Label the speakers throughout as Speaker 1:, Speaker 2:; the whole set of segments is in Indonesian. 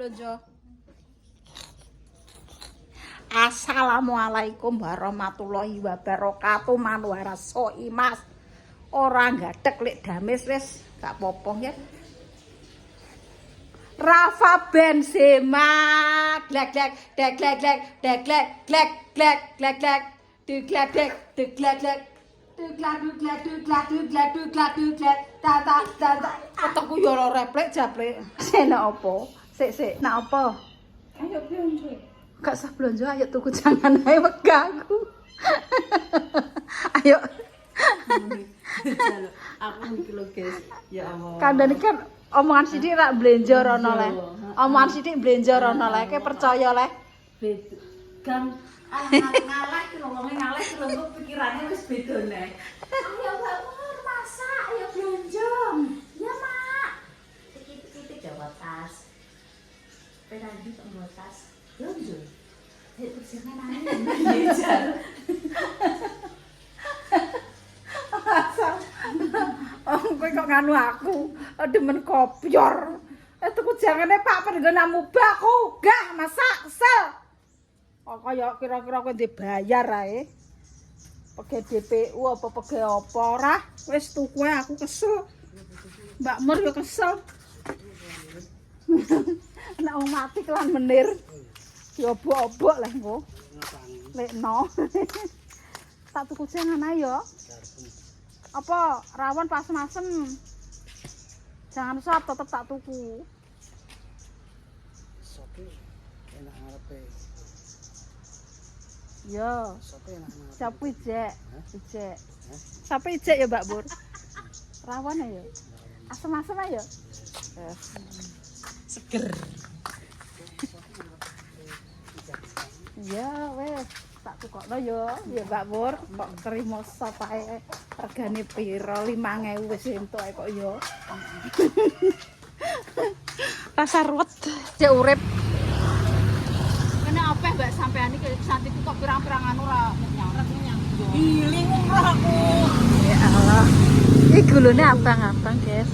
Speaker 1: blonjo. Assalamualaikum warahmatullahi wabarakatuh. Manwara Soimas. Ora gadek lek dames wis gak apa-apa ya. Rafa Benzema. Glek glek glek glek glek glek glek glek glek glek glek glek glek glek glek Kataku yo ora replek japlek. Sik nak apa? Sik nak apa?
Speaker 2: Ayo blonjo.
Speaker 1: Gak sah blonjo, ayo tuku jangan ae wegahku. Ayo.
Speaker 2: Aku iki lho, guys. Ya Allah.
Speaker 1: Kandhane kan omongan sithik rak blenjo rono le. Omongan sithik blenjo rono le, kowe percaya le.
Speaker 2: Kan ngalah ki lho, ngomong ngalah ki lho, pikirane wis beda nek. Ayo bangun masak, ayo blonjo. Ya, Mak. Titik-titik jawab tas. Penadi kok bawa tas. Blonjo. Itu jangan nangis.
Speaker 1: Kowe kok nganu aku, demen kopyor. Tuku jangane Pak Pendana Mubah aku gak masak kesel. Kok kaya kira-kira kowe dibayar ae. Pege DPU apa pege apa ora? Wis tuku aku kesel. Mbak Mur yo kesel. Nek wong mati kelan menir. Diobok-obok lah engko. Lekno. Tak tuku jangan ayo. Apa rawon pas masem. Jangan sop tetep tak tuku.
Speaker 3: Sopi enak ngarepe.
Speaker 1: Yo.
Speaker 3: Sopi enak ngarepe.
Speaker 1: Sapu ijek. Ijek. Sapu ijek ya Mbak Bur. Rawon ayo. Asem-asem ayo.
Speaker 2: Seger.
Speaker 1: Ya wes tak tukokno yo ya Mbak Bur. Kok terima sop ae regane piro 5.000 wis entuk ae kok yo. Rasa ruwet cek urip. Kene apa Mbak sampean iki santiku kok pirang-pirangan ora nyang.
Speaker 2: Giling umroh aku.
Speaker 1: Ya Allah. Iki gulune abang-abang, guys.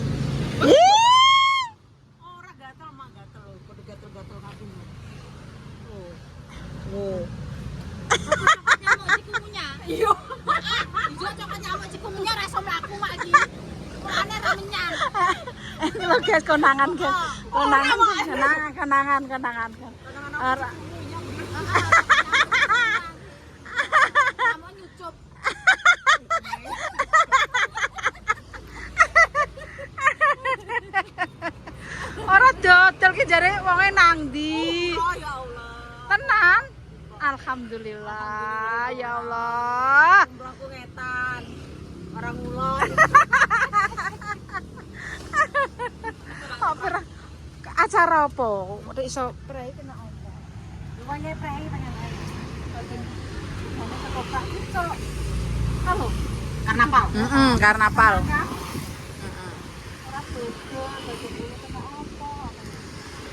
Speaker 2: Ora gatel, Mak, gatel lho. Kode gatel-gatel aku.
Speaker 1: Oh.
Speaker 2: Nyamuk cikumunya. Iya. Ijo cokot nyamuk cikumunya ra iso mlaku Mak iki. Mulane ra menyang.
Speaker 1: Ini lho guys, konangan guys. Konangan. Ora.
Speaker 2: Kamu nyucup.
Speaker 1: Ora dodol ki jare wonge nang ndi?
Speaker 2: Oh ya Allah.
Speaker 1: Tenan. Alhamdulillah ya Allah.
Speaker 2: Umrohku ngetan. Orang ngulon.
Speaker 1: Apa acara apa? Nek iso prei kena apa?
Speaker 2: Luwanya prei pengen ae.
Speaker 1: Ono teko Pak iso. Halo.
Speaker 2: Karnaval.
Speaker 1: Karnaval.
Speaker 2: Ora dodo, dodo kena apa?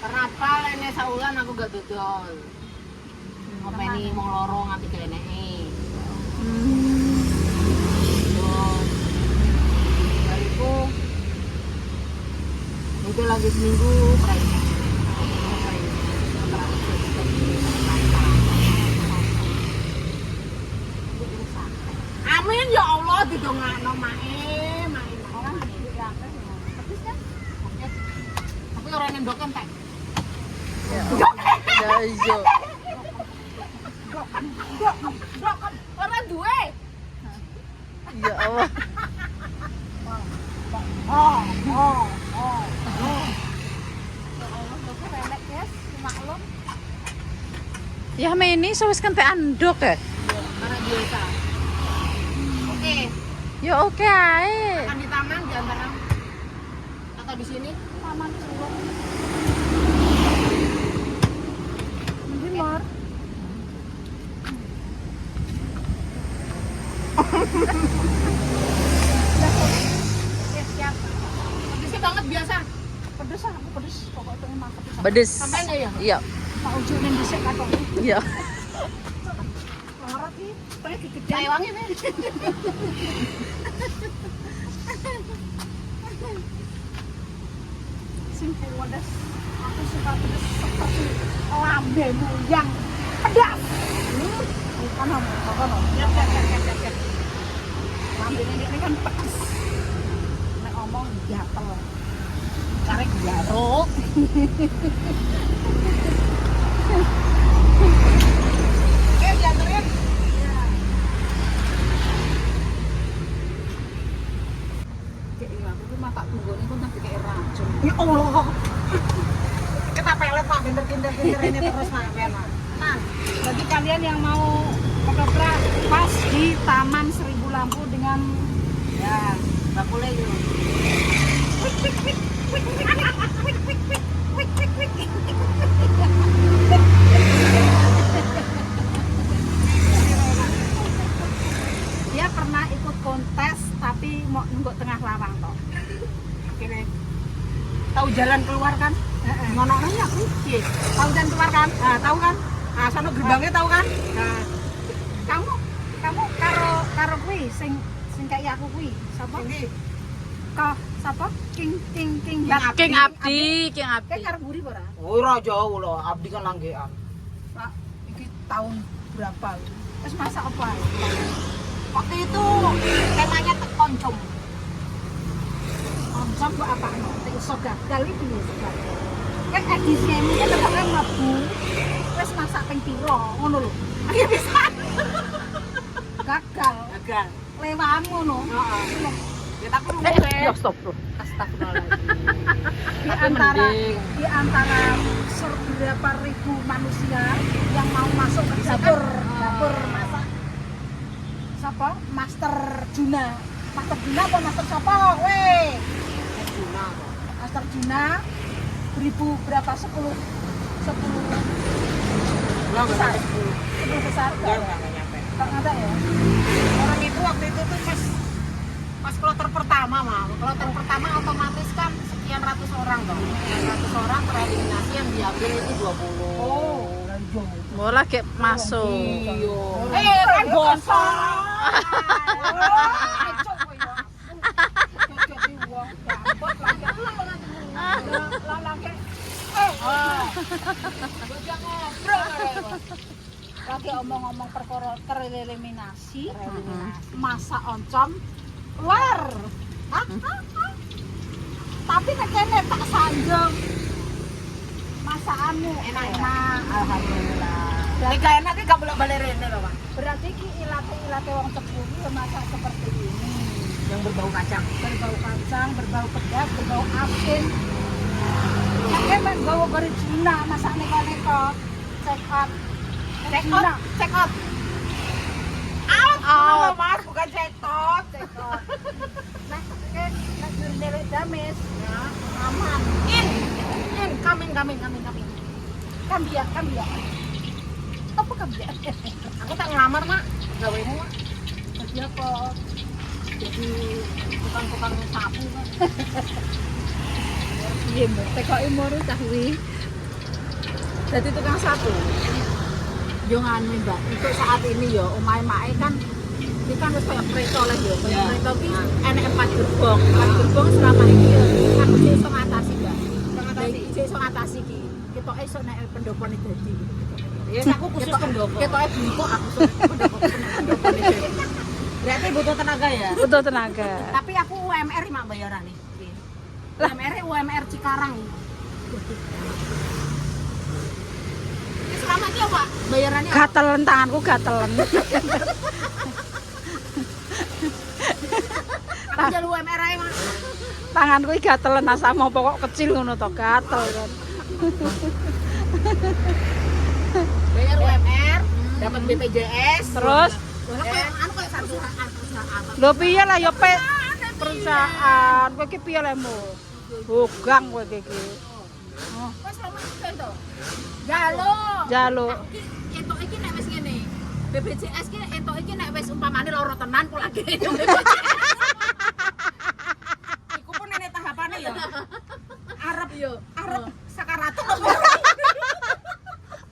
Speaker 2: Karnaval ene saulan aku gak dodol. Ngopeni wong loro nganti geneke. Bariku itu lagi seminggu perayaan. Amin ya Allah didongakno mae. Orang iki ya akeh. Habis kan? Tapi ora nendok entek.
Speaker 1: Ya iya.
Speaker 2: Ora duwe.
Speaker 1: Ya Allah.
Speaker 2: Oh.
Speaker 1: Ya meni wis kentekan ndok e.
Speaker 2: Karena biasa. Oke,
Speaker 1: Ya oke ae.
Speaker 2: makan di taman jangan atau di sini?
Speaker 1: Taman Curug. Ndi Mar?
Speaker 2: Oke, siap. Pedesnya banget biasa.
Speaker 1: Pedes aku pedes pokoknya mah pedes.
Speaker 3: Pedes.
Speaker 2: Sampai enggak ya?
Speaker 3: Iya.
Speaker 1: Tak ujunin dhisik katok.
Speaker 3: Iya.
Speaker 1: Lara ki, pengen digedean.
Speaker 2: Kayak wangi nih.
Speaker 1: Sing pedes. Aku suka pedas seperti lambemu yang pedas. Kanan. Ya. Lambene ini kan pedas. Nek ngomong gatel. Karek garuk. Oke, dianterin. Tak tunggu ini pun tapi kayak racun. Ya Allah. Kita pelet Pak, pinter-pinter ini terus Pak. Nah, bagi kalian yang mau ketoprak pas di Taman Seribu Lampu dengan ya bakule yuk. Dia pernah ikut kontes tapi mau nungguk tengah lawang toh. Kene. Tahu jalan keluar kan? Ngono-ngono aku. Tahu jalan keluar kan? Nah, tahu kan? Nah, sono gerbangnya tahu kan? Nah. Kamu karo kuwi sing kayak aku kuwi. Sapa? Sapa? King
Speaker 2: Abdi.
Speaker 1: Kayak karo buri ora?
Speaker 3: Ora jauh lho, Abdi kan langgean.
Speaker 1: Pak, iki tahun berapa? Terus masak apa?
Speaker 2: Waktu itu temanya oncom.
Speaker 1: Oncom buat apa? Iso gagal iki lho sebabnya. Kan edisi ini kan tetepnya mlebu. Wis masak ping piro ngono lho. Ayo bisa. Gagal. Lewat ngono. Heeh.
Speaker 2: Ya tapi rumah
Speaker 3: Ya stop bro.
Speaker 2: Astagfirullahaladzim.
Speaker 1: Di antara berapa ribu manusia yang mau masuk ke dapur masak. Siapa? Master Juna apa Master siapa? Weh. Master Juna beribu berapa? 10 besar. 10 besar.
Speaker 3: Enggak nyampe.
Speaker 1: Tak ada ya?
Speaker 2: Orang itu waktu itu tuh pas kloter pertama kloter pertama otomatis kan sekian ratus orang dong. Sekian ratus orang tereliminasi, yang diambil itu 20.
Speaker 1: Oh,
Speaker 2: Bola kayak masuk.
Speaker 1: iya. Kan gosong. Lagi omong-omong perkara tereliminasi, masa oncom luar. Tapi nek kene tak sanjung masakanmu enak. Alhamdulillah.
Speaker 2: Ini gak enak, gak boleh balik rene loh Pak.
Speaker 1: Berarti ki ilate wong Cepu ki masak seperti ini.
Speaker 2: Yang berbau kacang.
Speaker 1: Berbau pedas, berbau asin. Yang emang bawa dari Cina masaknya kok check out.
Speaker 2: Out.
Speaker 1: Mas, bukan check out. Nah, kan nilai dames. Ya, aman.
Speaker 2: In, coming.
Speaker 1: Kambiak. Apa kambiak?
Speaker 2: Aku tak ngelamar Mak. Gawaimu Mak.
Speaker 1: Jadi apa?
Speaker 2: Jadi tukang sapu kan.
Speaker 1: Iya, Mbak. TKI moro cah kuwi. Dadi tukang sapu.
Speaker 2: Yo nganu Mbak, untuk saat ini yo omahe Mak kan ini kan wis kaya preto lah yo. Kaya preto ki enek 4 gerbong. 4 gerbong selama ini yo aku sih iso ngatasi Mbak. Iso ngatasi ki. Ketoke iso nek pendopone dadi. Ya aku khusus pendopo. Ketoke bungkuk aku iso pendopone dadi. Berarti butuh tenaga ya?
Speaker 4: Butuh tenaga.
Speaker 2: Tapi aku UMR Mak bayarane. UMR Cikarang. Selama ini apa? Bayarannya apa?
Speaker 4: Gatelen tanganku gatelen.
Speaker 2: Aku jalur UMR aja Mak.
Speaker 4: Tanganku iki gatelen asama pokok kecil ngono to gatel kan.
Speaker 2: Bayar UMR, dapat BPJS,
Speaker 4: Terus
Speaker 2: anu kayak perusahaan.
Speaker 4: lho piye lah ya perusahaan kowe iki piye lemu? Bogang kowe iki.
Speaker 2: Wes lama iki to.
Speaker 4: Jaluk.
Speaker 2: Entuk iki nek wis ngene. BPJS ki entuk iki nek wis umpamane lara tenan kok lagi. Iku pun nenek tahapane ya. Arep sakaratul apa?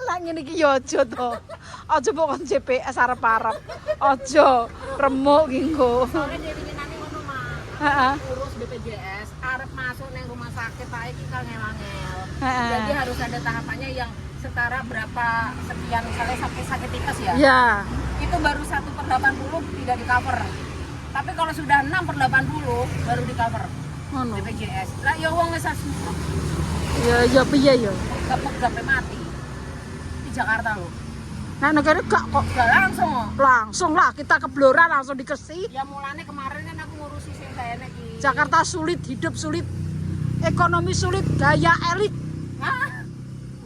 Speaker 4: Lah ngene iki ya aja to. Aja pokok JPS arep-arep. Aja remuk ki engko.
Speaker 2: Sore dhewe-dhewe ngono Mak.
Speaker 4: Heeh.
Speaker 2: Urus BPJS arep masuk ning rumah sakit tak iki kan ngel-ngel. Jadi harus ada tahapannya yang setara berapa sekian, misalnya sampai sakit tipes ya.
Speaker 4: Ya.
Speaker 2: Itu baru 1/80 tidak di cover. Tapi kalau sudah 6/80 baru di cover
Speaker 4: Ngono.
Speaker 2: BPJS. Lah ya wong wis
Speaker 4: Ya piye ya?
Speaker 2: gapuk sampai mati. Di Jakarta loh.
Speaker 4: Nah negara gak kok
Speaker 2: Gak langsung.
Speaker 4: langsung lah kita ke Blora langsung dikesi.
Speaker 2: Ya mulane kemarin kan aku ngurusi sing saya iki.
Speaker 4: Jakarta sulit, hidup sulit, ekonomi sulit, gaya elit.
Speaker 2: Hah?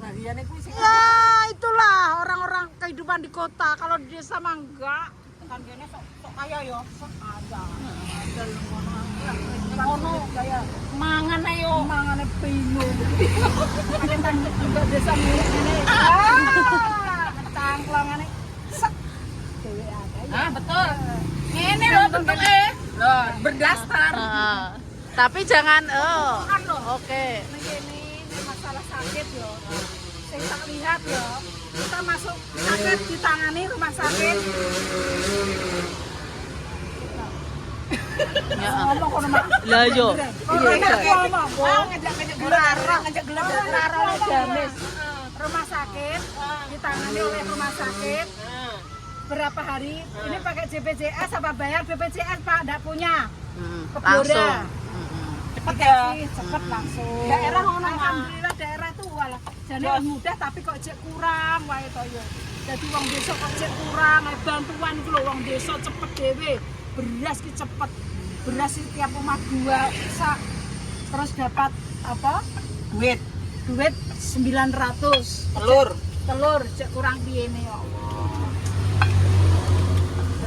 Speaker 2: Nah, iya nih kuwi sing
Speaker 4: Ya itulah orang-orang kehidupan di kota. Kalau di desa mah enggak.
Speaker 2: kan kene sok kaya ya. Sok ada.
Speaker 1: Ada ngono.
Speaker 2: Ngono kaya mangan ayo.
Speaker 1: Mangane bingung. Kita juga desa milik ini. Ah, cangklongane. Sek. Dewe akeh.
Speaker 2: Ah, betul. Ini loh bentuknya. Loh, berdasar.
Speaker 4: Tapi jangan
Speaker 2: Kan loh.
Speaker 4: oke.
Speaker 1: Ini masalah sakit yo. Sing tak lihat yo. Kita masuk sakit ditangani rumah sakit.
Speaker 4: Ya.
Speaker 1: Ngomong kono mak.
Speaker 4: Lah yo.
Speaker 1: Iya, ngomong.
Speaker 2: Ngajak gelar, ngajak gelar
Speaker 1: Raro Jamis. Rumah sakit ditangani oleh rumah sakit. Berapa hari? Ini pakai BPJS apa bayar BPJS Pak? Enggak punya. Ke Blora.
Speaker 4: Langsung.
Speaker 1: Cepet ya? Cepet langsung.
Speaker 2: Daerah ngono, Mak.
Speaker 1: Alhamdulillah daerah itu walah. Jadi mudah tapi kok cek kurang wae to yo. Jadi wong desa kok cek kurang, bantuan iku lho wong desa cepet dhewe. Beras ki cepet. Beras iki tiap rumah 2 sak. Terus dapat apa?
Speaker 3: Duit,
Speaker 1: Duit 900.
Speaker 3: telur.
Speaker 1: Telur cek kurang piye ne ya Allah.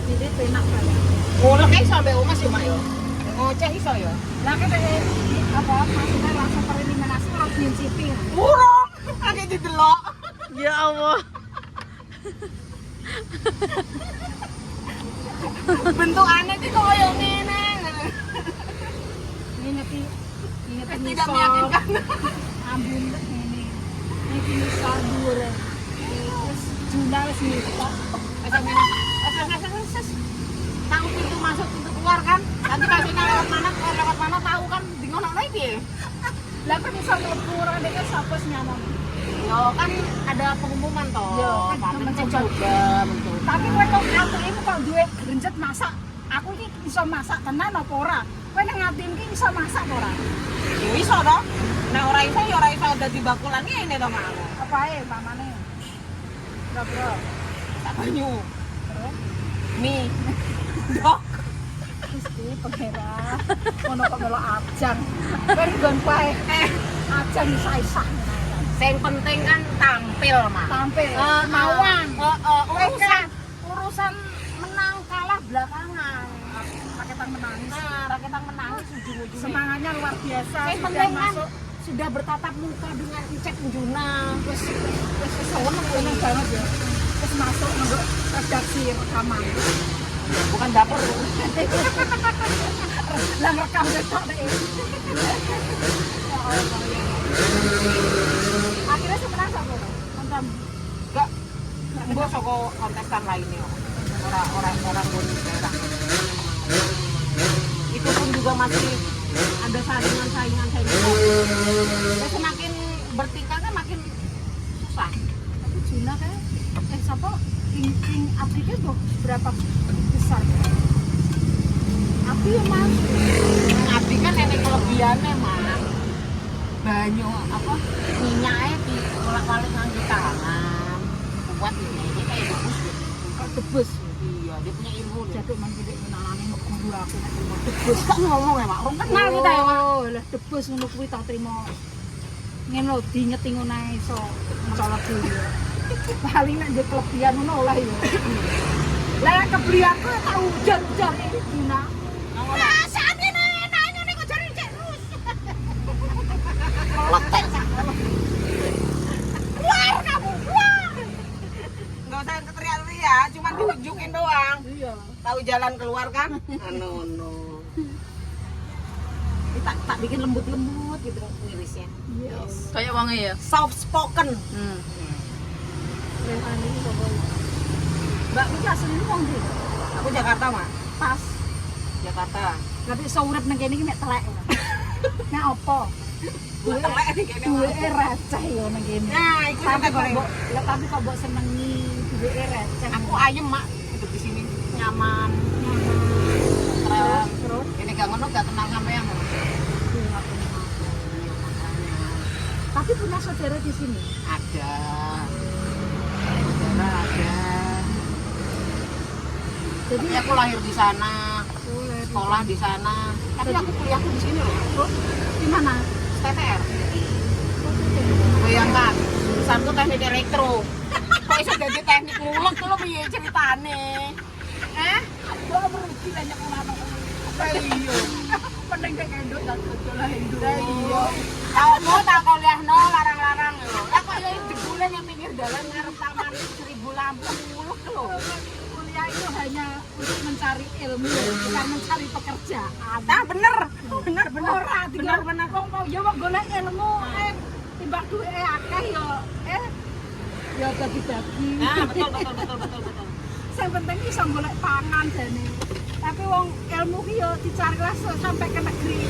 Speaker 1: Jadi dia enak banget.
Speaker 3: Ngulek iso mbek Mas yo, Mak yo. Ngoceh iso yo.
Speaker 1: Lah kita apa maksudnya langsung tereliminasi harus nyicipi.
Speaker 3: Burung, lagi didelok.
Speaker 4: Ya Allah.
Speaker 3: Bentukannya ki koyo ngene.
Speaker 1: Ngingeti
Speaker 3: Tidak meyakinkan.
Speaker 1: Ambun ini. Iki misal dhuwur. Terus jurnal sih.
Speaker 2: Tahu pintu masuk, pintu keluar kan? Nanti kasihnya lewat mana tahu kan di ngono piye?
Speaker 1: Lah kan iso mlebu ora nek sapa nyamon.
Speaker 2: Yo kan ada pengumuman toh.
Speaker 1: Yo, kan
Speaker 2: mencoba, mencoba.
Speaker 1: Tapi kowe kok atimu kok duwe grenjet masak. Aku iki iso masak tenan apa ora? Kowe nang atimu iki iso masak apa ora?
Speaker 3: Ya iso to. Nek ora iso ya ora iso dadi bakulan ngene to, Mak.
Speaker 1: Apa ae mamane? Bro.
Speaker 3: Tak banyu.
Speaker 1: Terus
Speaker 3: Mie. Dok.
Speaker 1: Gusti pangeran. Ono kok melo ajang. Kowe nggon pae. Ajang isa-isa.
Speaker 2: Yang penting kan tampil, Mak.
Speaker 1: Tampil.
Speaker 2: Mawon.
Speaker 1: Urusan
Speaker 2: Urusan menang kalah belakangan.
Speaker 1: rakyatan menangis.
Speaker 2: Nah, rakyat menangis ujung-ujungnya.
Speaker 1: Semangatnya luar biasa.
Speaker 2: Yang
Speaker 1: Sudah
Speaker 2: penting kan
Speaker 1: masuk.
Speaker 2: sudah bertatap muka dengan Cek Juna.
Speaker 1: Terus seneng banget ya. Terus masuk untuk redaksi rekaman.
Speaker 3: Bukan dapur.
Speaker 1: Lah rekam besok deh. Ya Allah ya. Akhirnya sebenarnya siapa? Nonton.
Speaker 3: Enggak. Mbok saka kontestan lainnya. Orang bonus daerah. Itu pun juga masih ada saingan.
Speaker 2: Ya, semakin bertingkat kan makin susah.
Speaker 1: Tapi Juna kayak siapa? King Abdinya berapa besar?
Speaker 2: Tapi ya Mas, Abdi kan nenek kelebihannya Mas. Banyu apa minyaknya di bolak-balik nganggo tangan. Kuat ini kayak debus gitu.
Speaker 1: Debus.
Speaker 2: Iya, dia punya ilmu dia.
Speaker 1: Jatuh manjidik menalani guru aku.
Speaker 2: Debus kok ngomong ya Mak. Orang kenal kita ya Mak.
Speaker 1: Oh, lah debus ngono kuwi tak trimo. Ngene lho diingeti ngono ae iso mencolok dulu. Paling nek ndek kelebihan ngono oleh ya. Lah kelebihanku tak ujar-ujar iki Dina.
Speaker 2: Nah, saat ini nanya nih kok cari cek terus.
Speaker 1: Letek sak.
Speaker 2: Keluar kamu, keluar.
Speaker 3: Enggak usah teriak-teriak, cuma ditunjukin doang.
Speaker 1: Iya.
Speaker 3: Tahu jalan keluar kan? No. Tak bikin lembut-lembut gitu ngirisnya.
Speaker 1: Yes.
Speaker 4: Kayak wangi ya.
Speaker 3: Soft spoken.
Speaker 1: Rehani pokoknya. Mbak iki asline wong ndi?
Speaker 3: Aku Jakarta, Mak.
Speaker 1: Pas.
Speaker 3: Jakarta.
Speaker 1: Tapi iso urip nang kene iki mek telek. Nek apa?
Speaker 3: telek ning kene.
Speaker 1: Duweke receh yo ning kene.
Speaker 3: Nah, iku
Speaker 1: Tapi
Speaker 3: sampe
Speaker 1: kok
Speaker 3: golek.
Speaker 1: mbok lah tapi kok mbok senengi duweke receh.
Speaker 3: Aku ayem, Mak. Hidup di sini nyaman.
Speaker 1: Terus
Speaker 3: Ini gak ngono gak tenang sampean.
Speaker 1: tapi punya saudara di sini.
Speaker 3: Ada. Saudara ada.
Speaker 1: Jadi
Speaker 3: Tapi aku lahir di sana, sekolah di sana. Tapi aku kuliahku di sini loh.
Speaker 1: terus di mana?
Speaker 3: TTR. Bayangkan, jurusanku teknik elektro. Kok iso jadi teknik ngulek tuh lo piye ceritane?
Speaker 1: Aku merugi banyak orang.
Speaker 3: Iya.
Speaker 1: Mending kayak gendut dan dodolan gendut.
Speaker 3: Iya. Kamu tak kuliahno larang-larang lho. Lah kok ya jebule yang pinggir dalan ngarep taman 1000 lampu ngulek lho.
Speaker 1: Kuliah itu hanya untuk mencari ilmu, bukan mencari pekerjaan.
Speaker 3: Ah bener. Bener bener.
Speaker 1: Ora
Speaker 3: Bener bener.
Speaker 1: wong mau ya wong golek ilmu timbang duwe akeh ya bagi-bagi.
Speaker 3: Nah, betul betul betul betul betul.
Speaker 1: Sing penting iso golek pangan jane. Tapi wong ilmu ki yo dicari lah sampai ke negeri.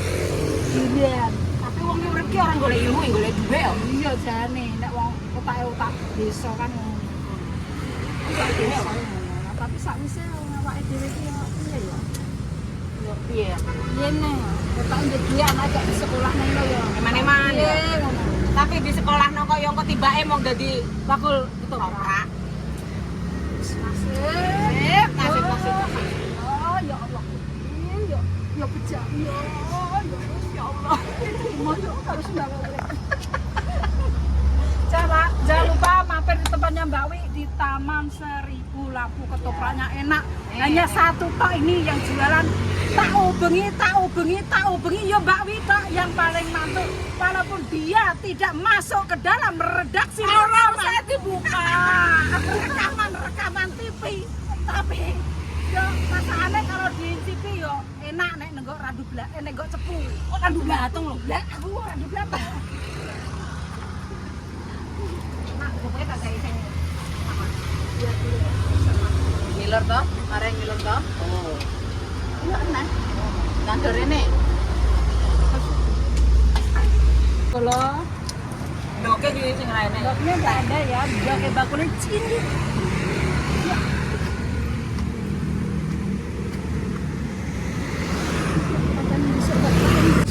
Speaker 1: Iya.
Speaker 3: Tapi wong urip ki orang golek ilmu, golek duwe yo.
Speaker 1: Iya jane nek wong otak desa kan ngono.
Speaker 3: Golek duwe yo.
Speaker 1: Tapi sakwise awake dhewe ki yo piye ya?
Speaker 3: Yo piye?
Speaker 1: Yene, ketok ndek dia anak gak di sekolah nang yo.
Speaker 3: Eman-eman ya.
Speaker 1: Piye ngono.
Speaker 3: Tapi di sekolah no kok yang ketibake mau dadi
Speaker 1: Bakul itu
Speaker 3: toprak.
Speaker 1: Nasib.
Speaker 3: Nasib.
Speaker 1: Oh ya Allah. Ya bejak. Ya Allah. Mau yo harus jangan lupa mampir di tempatnya Mbak Wi di Taman 1000 Lampu. Ketopraknya enak. Hanya satu tok ini yang jualan tahu bengi ya Mbak Wi tok yang paling mantul. Walaupun dia tidak masuk ke dalam redaksi saya dibuka rekaman TV, tapi yo masalahnya kalau di TV yo enak nek nenggok randu blak nenggok cepu.
Speaker 3: Kok randu blatung lho.
Speaker 1: Lah aku randu blak.
Speaker 3: Nah, pokoknya tak kayak sing ngiler toh, areng ngiler toh. Oh. Iya enak. Kantor ini.
Speaker 1: Kalau
Speaker 3: Doke di sing lainnya.
Speaker 1: doknya nggak ada ya, dia kayak bakulnya cini.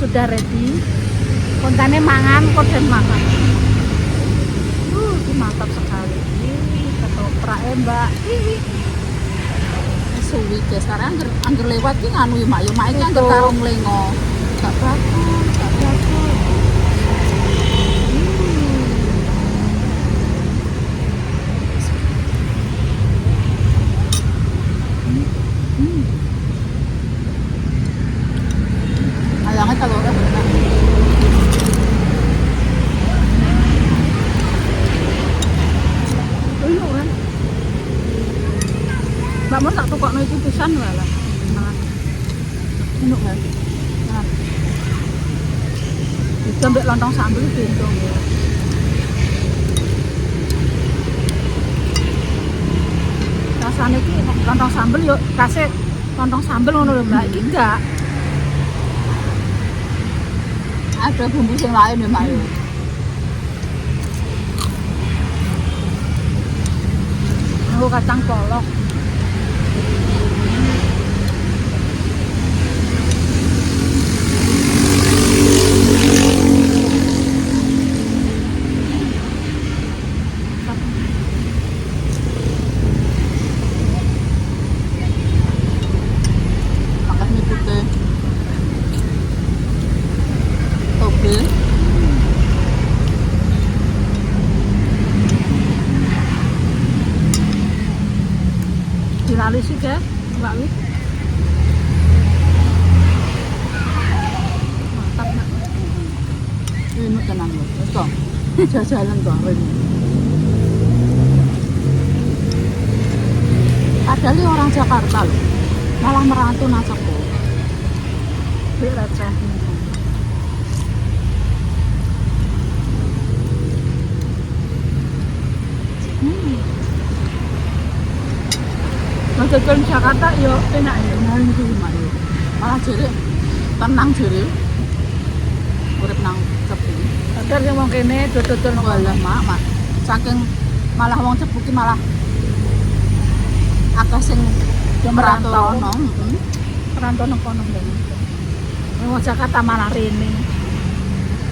Speaker 1: Sudah ready, kontennya mangan, konten makan. Ini mantap sekali. Ini ketoprak Mbak.
Speaker 3: Suwi ke sekarang angger lewat ki nganu ya mak iki angger karo nglengo. Gak bakal, gak bakal. Ayangnya kalau udah benar.
Speaker 1: Ini orang. Mbak Mon tak tukokno iki pisan wae lah. Enak kan? Nah. Itu ambek lontong sambel bento. Rasane iki lontong sambel yo kasih lontong sambel ngono lho Mbak. Iki enggak.
Speaker 3: Ada bumbu yang lain ya mak.
Speaker 1: Nggo kacang polok.
Speaker 3: Makan mie putih. Toge.
Speaker 1: Dilali sih ya, Mbak Wi. Mantap Nak.
Speaker 3: Ini tenang loh. Kok jajalan kok ini. Padahal ini orang Jakarta loh. Malah merantau nasabku.
Speaker 1: Beli receh.
Speaker 3: Nah, jajan Jakarta yo enak ya, nang ndi mak yo. Malah jere tenang jere. Urip nang Cepu.
Speaker 1: Padahal sing wong kene dodol nang
Speaker 3: Walah, Mak. Saking malah wong Cepu ki malah akeh sing
Speaker 1: merantau.
Speaker 3: merantau.
Speaker 1: Perantau nang kono ngene. Wong Jakarta malah rene.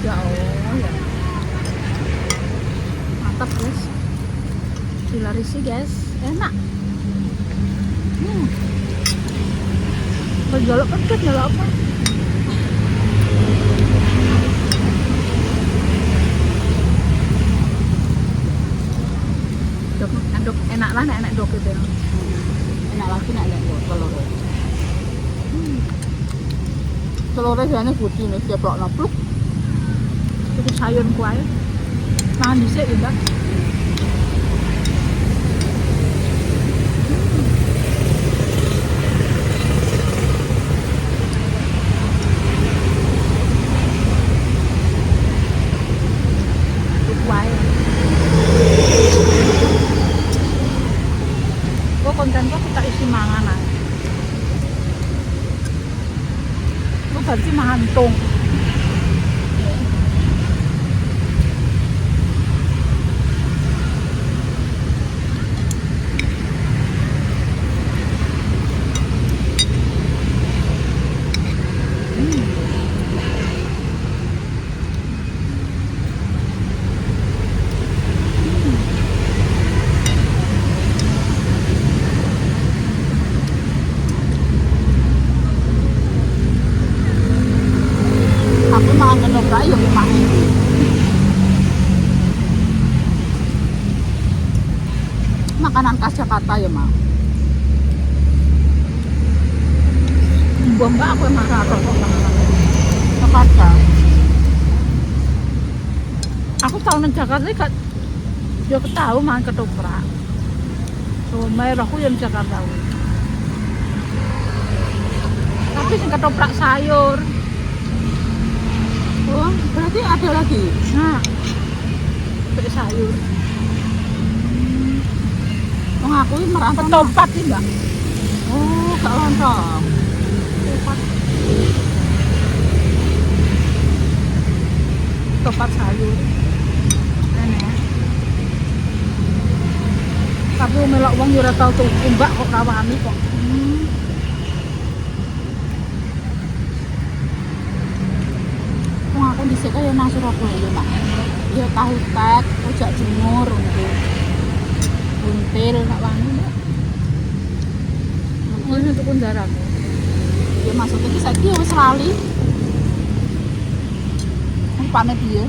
Speaker 1: Ya Allah ya. Mantap guys. Dilarisi guys, enak. Berjolok kan jolok apa? Dok, enak lah, enak dok itu.
Speaker 3: Enak lagi nek nek telur. Telurnya jane gede nih, ceplok nopluk.
Speaker 1: Cukup sayur kuai. Mangan dhisik ya, Mbak. Kuai. Kok konten kok kita isi mangan ae. Kok berarti mangan tung.
Speaker 3: Aku makan ketoprak yo Mak. Makanan khas Jakarta ya, Mak.
Speaker 1: Buang mbak aku emang rata kok makanan.
Speaker 3: Jakarta.
Speaker 1: Aku tahu nang Jakarta iki gak yo tahu mangan ketoprak. So, merah aku yang Jakarta. Tapi sing ketoprak sayur.
Speaker 3: Oh, berarti ada lagi.
Speaker 1: Nah. Ketoprak sayur.
Speaker 3: Wong aku iki merantau.
Speaker 1: Ketoprak iki, Mbak.
Speaker 3: Oh, gak lontong.
Speaker 1: Ketoprak sayur. Enak. Tapi melok wong yo ora tau tuku, Mbak, kok rawani kok.
Speaker 3: Wong aku dhisik kaya nang Surabaya, Mak. Ya tahu tek, rujak jemur ngono. Buntil gak wangi, Mbak.
Speaker 1: Ngono tuku ndaran.
Speaker 3: Ya maksudnya iki saiki wis lali. Rupane piye?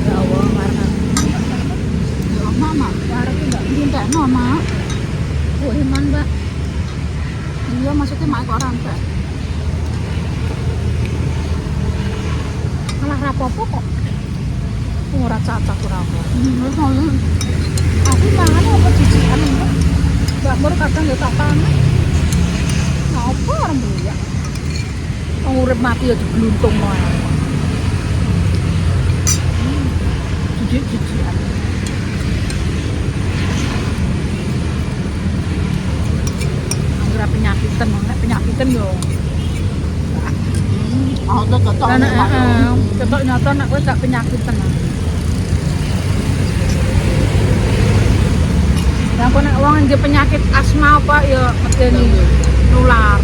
Speaker 1: Ya Allah, marah.
Speaker 3: Ya Mama,
Speaker 1: Marah ki, Mbak.
Speaker 3: ndekno, Mak.
Speaker 1: Oh, iman, Mbak.
Speaker 3: Iya maksudnya Mak kok ora entek.
Speaker 1: Malah rapopo kok. Ora cacah ora apa.
Speaker 3: Wis ngono.
Speaker 1: Aku mangan apa jijikan, Mbak. Mbak Mur kadang ya tak panen. Apa orang ya? Wong urip mati ya digluntung wae. Jijik-jijikan. Anggere penyakitan, nek penyakitan yo.
Speaker 3: Aku tuh ketok.
Speaker 1: Lah nek ketok nyata nek kowe gak penyakitan. Lah kok nek wong nggih penyakit asma apa ya medeni nular.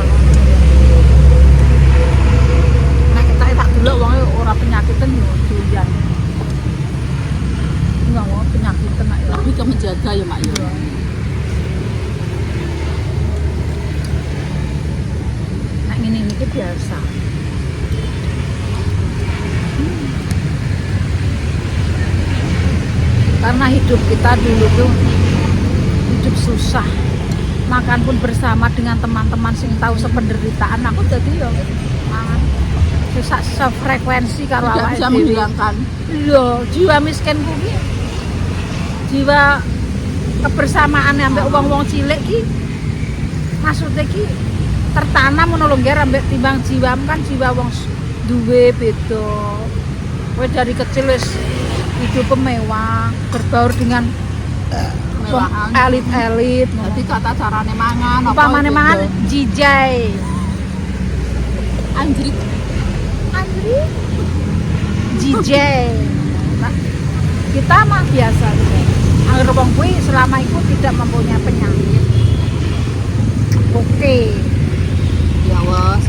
Speaker 1: Nek kita tak delok wong ora penyakitan yo doyan. Enggak mau penyakitan nek ya.
Speaker 3: Lebih ke menjaga ya Mak ya.
Speaker 1: Nek ngene iki biasa. Karena hidup kita dulu tuh hidup susah, makan pun bersama dengan teman-teman sing tahu sependeritaan. Aku jadi yo mangan susah sefrekuensi karo
Speaker 3: Tidak
Speaker 1: awake
Speaker 3: bisa
Speaker 1: dhewe.
Speaker 3: menghilangkan.
Speaker 1: Lho, jiwa miskin kuwi jiwa kebersamaan ambek wong-wong cilik ki maksudnya ki tertanam ngono lho ngger ambek timbang jiwa kan jiwa wong duwe beda. Kowe dari kecil wis hidup mewah, berbaur dengan
Speaker 3: Kemewahan.
Speaker 1: elit-elit.
Speaker 3: Jadi kata carane mangan apa
Speaker 1: Upamane
Speaker 3: gitu.
Speaker 1: mangan jijai.
Speaker 3: Anjrit.
Speaker 4: Andri JJ. Nah, kita mah biasa gitu. Angger wong kuwi selama itu tidak mempunyai penyakit. Oke.
Speaker 3: Ya wes.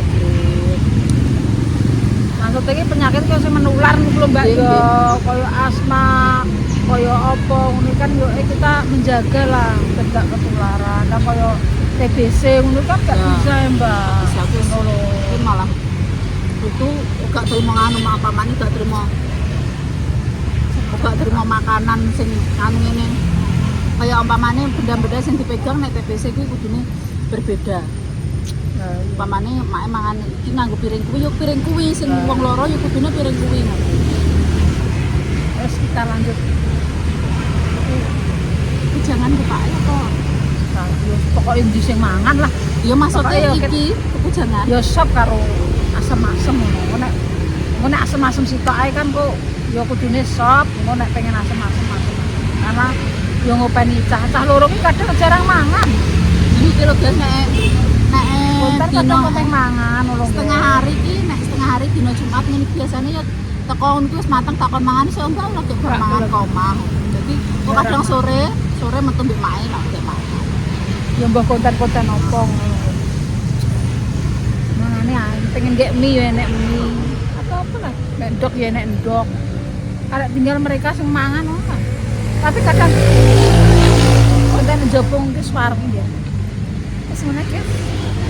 Speaker 4: Maksudnya ini penyakit kok sing menular niku lho Mbak
Speaker 3: Iya,
Speaker 4: ya,
Speaker 3: iya.
Speaker 4: kaya asma, kaya apa ngono kan yo kita menjaga lah ben gak ketularan. Lah kaya TBC ngono kan gak
Speaker 3: Ya.
Speaker 4: bisa ya Mbak.
Speaker 3: Bisa wis.
Speaker 4: Ngono lho.
Speaker 3: Ini malah itu gak terima nganu apa mani gak terima makanan sing anu ngene kayak umpamane benda-benda sing dipegang nek TBC kuwi kudune berbeda.
Speaker 4: Nah, iya.
Speaker 3: Umpamane mak mangan iki nganggo piring kuwi yo piring kuwi sing wong loro yo kudune piring kuwi.
Speaker 4: Terus kita lanjut.
Speaker 3: Tapi jangan buka ya kok.
Speaker 4: Nah, yo pokoknya di sing mangan lah.
Speaker 3: Ya maksudnya
Speaker 4: Pokoknya yo
Speaker 3: iki tuku jangan.
Speaker 4: Yo sop karo asem-asem ngono. Nek asem-asem sitok ae kan kok yo kudune sop, ngono nek pengen asem-asem. Karena yo ngopeni cah loro ki kadang jarang mangan.
Speaker 3: Ini kilo gas nek
Speaker 4: Konten
Speaker 3: dino
Speaker 4: kadang konten mangan ngono.
Speaker 3: setengah hari ki nek setengah hari dino Jumat ngene biasanya ya teko ngono wis mateng takon mangan iso enggak lho kok mangan ke omah. Jadi kok kadang sore metu mbek mae lak mbek mangan.
Speaker 4: Ya mbah konten-konten opo ngono. Mangane ae pengen gek mie ya nek mie. Atau apa lah, nek ndok ya nek ndok. Arek tinggal mereka sing mangan ngono. Tapi kadang konten njobong ki swarep ya. Wis ngono ki.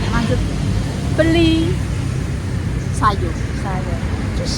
Speaker 4: Lanjut beli
Speaker 3: Sayur.
Speaker 4: saya. Terus